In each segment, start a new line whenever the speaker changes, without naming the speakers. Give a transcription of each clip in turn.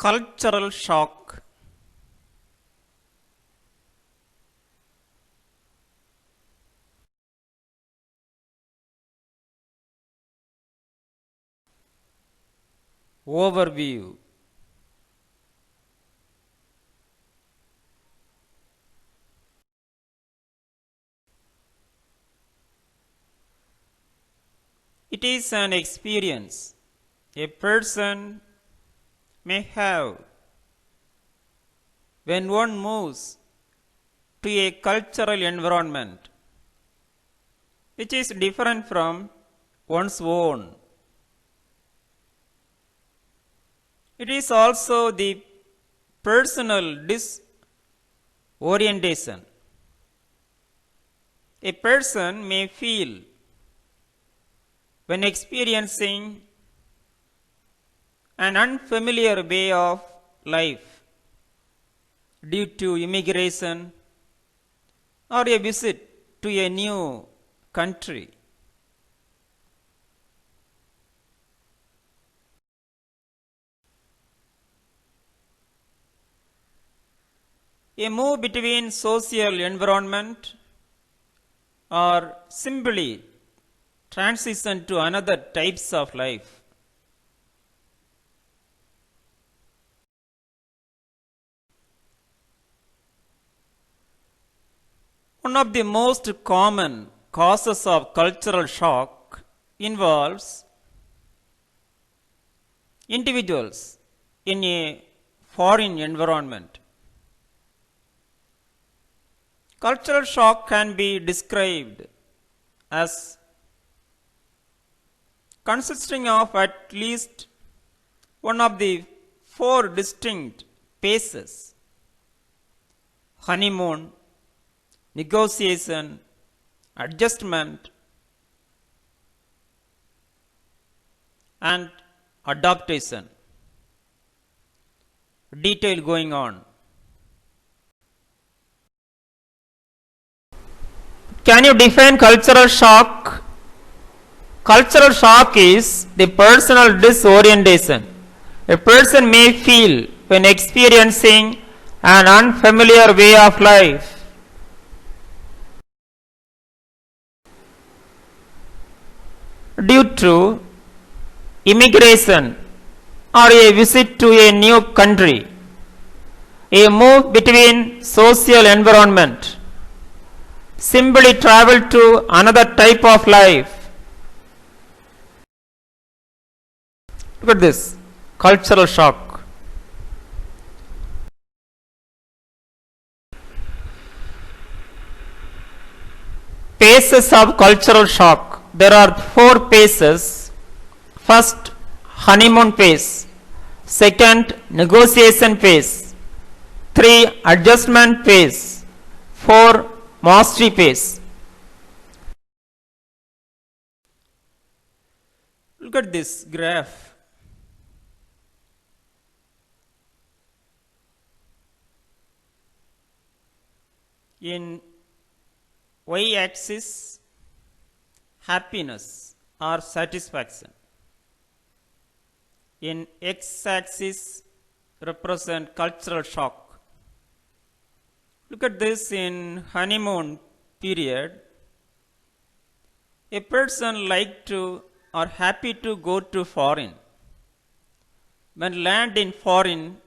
Cultural shock. Overview. It is an experience a person may have when one moves to a cultural environment which is different from one's own. It is also the personal disorientation. A person may feel when experiencing an unfamiliar way of life due to immigration or a visit to a new country. A move between social environment or simply transition to another types of life. One of the most common causes of cultural shock involves individuals in a foreign environment. Cultural shock can be described as consisting of at least one of the four distinct phases: honeymoon, negotiation, adjustment, and adaptation. Detail going on. Can you define cultural shock? Cultural shock is the personal disorientation a person may feel when experiencing an unfamiliar way of life. Due to immigration or a visit to a new country, a move between social environment, simply travel to another type of life. Look at this, cultural shock. Phases of cultural shock. There are four phases. First, honeymoon phase. Second, negotiation phase. 3, adjustment phase. 4, mastery phase. Look at this graph. In y-axis, happiness or satisfaction. In x-axis represent cultural shock. Look at this in honeymoon period. A person like to or happy to go to foreign. When land in foreign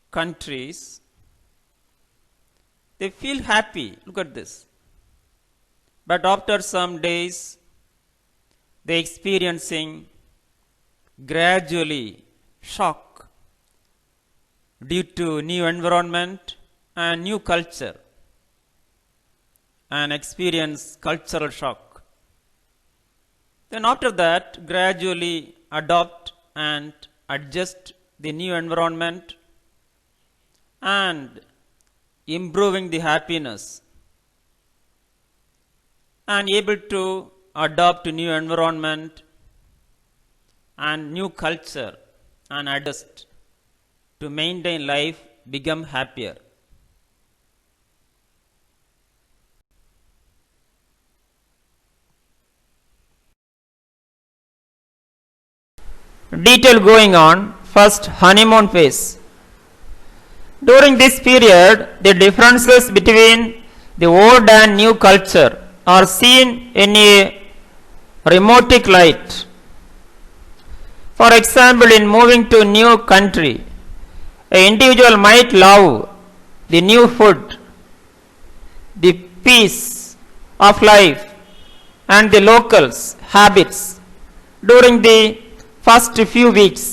countries, they feel happy. Look at this. But after some days, they experiencing gradually shock due to new environment and new culture, and experience cultural shock. Then after that, gradually adopt and adjust the new environment and improving the happiness and able to adopt new environment and new culture and adjust to maintain life, become happier. Detail going on. first honeymoon phase. During this period, the differences between the old and new culture are seen in a remote light. For example, in moving to a new country, an individual might love the new food, the peace of life, and the locals' habits during the first few weeks.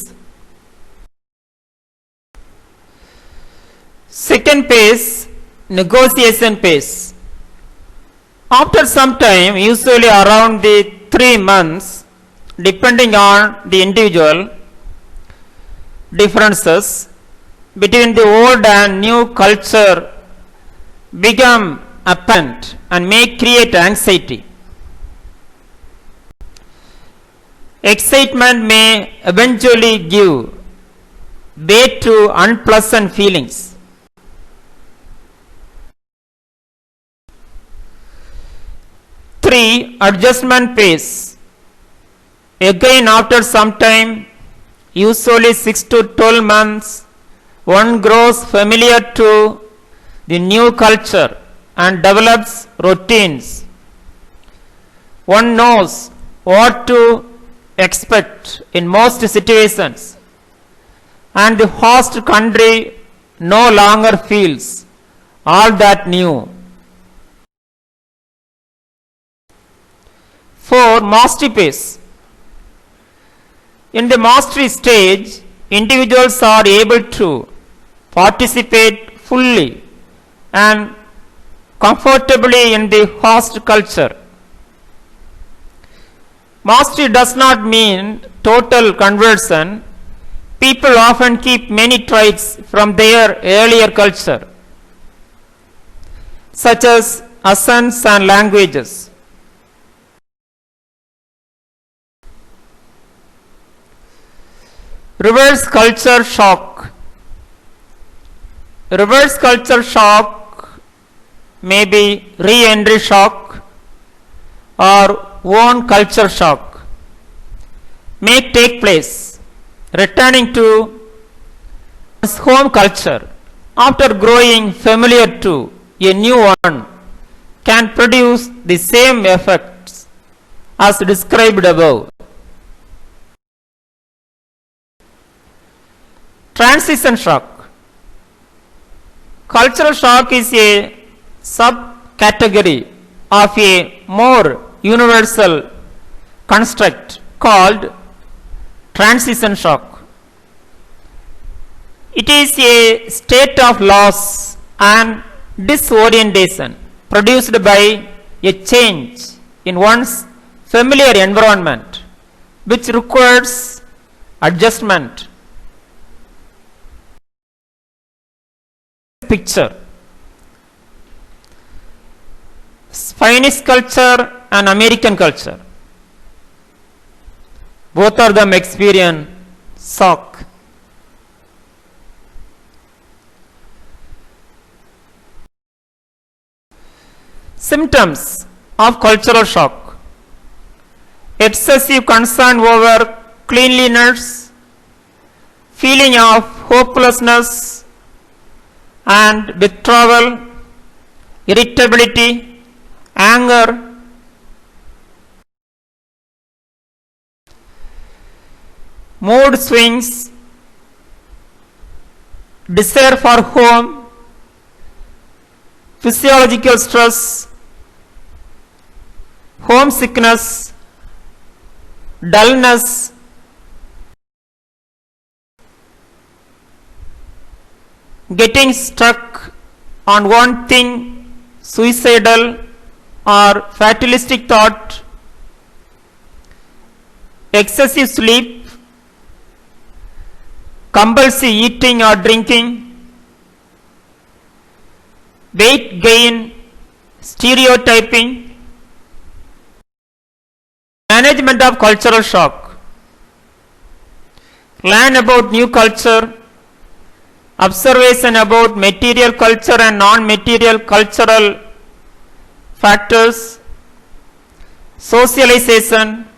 Second phase, negotiation phase. After some time, usually around the 3 months, depending on the individual, differences between the old and new culture become apparent and may create anxiety. Excitement may eventually give way to unpleasant feelings. Three, adjustment phase. Again, after some time, usually 6 to 12 months, one grows familiar to the new culture and develops routines. One knows what to expect in most situations, and the host country no longer feels all that new. 4. Mastery phase. In the mastery stage, individuals are able to participate fully and comfortably in the host culture. Mastery does not mean total conversion. People often keep many traits from their earlier culture, such as accents and languages. Reverse culture shock. Reverse culture shock may be re-entry shock or own culture shock. May take place returning to one's home culture after growing familiar to a new one can produce the same effects as described above. Transition shock. Cultural shock is a subcategory of a more universal construct called transition shock. It is a state of loss and disorientation produced by a change in one's familiar environment, which requires adjustment. Picture. Spanish culture and American culture. Both of them experience shock. Symptoms of cultural shock. Excessive concern over cleanliness, feeling of hopelessness and withdrawal, irritability, anger, mood swings, desire for home, physiological stress, homesickness, dullness, getting stuck on one thing, suicidal or fatalistic thought, excessive sleep, compulsive eating or drinking, weight gain, stereotyping. Management of cultural shock. Learn about new culture. Observation about material culture and non-material cultural factors. Socialization.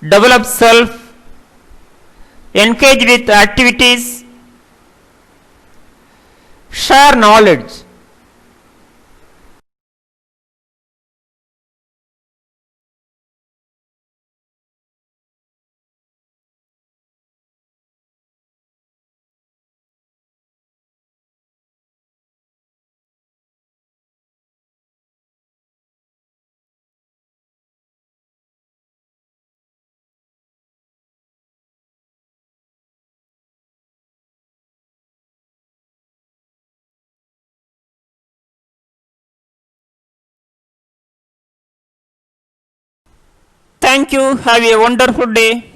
Develop self. engage with activities, share knowledge. Thank you. Have a wonderful day.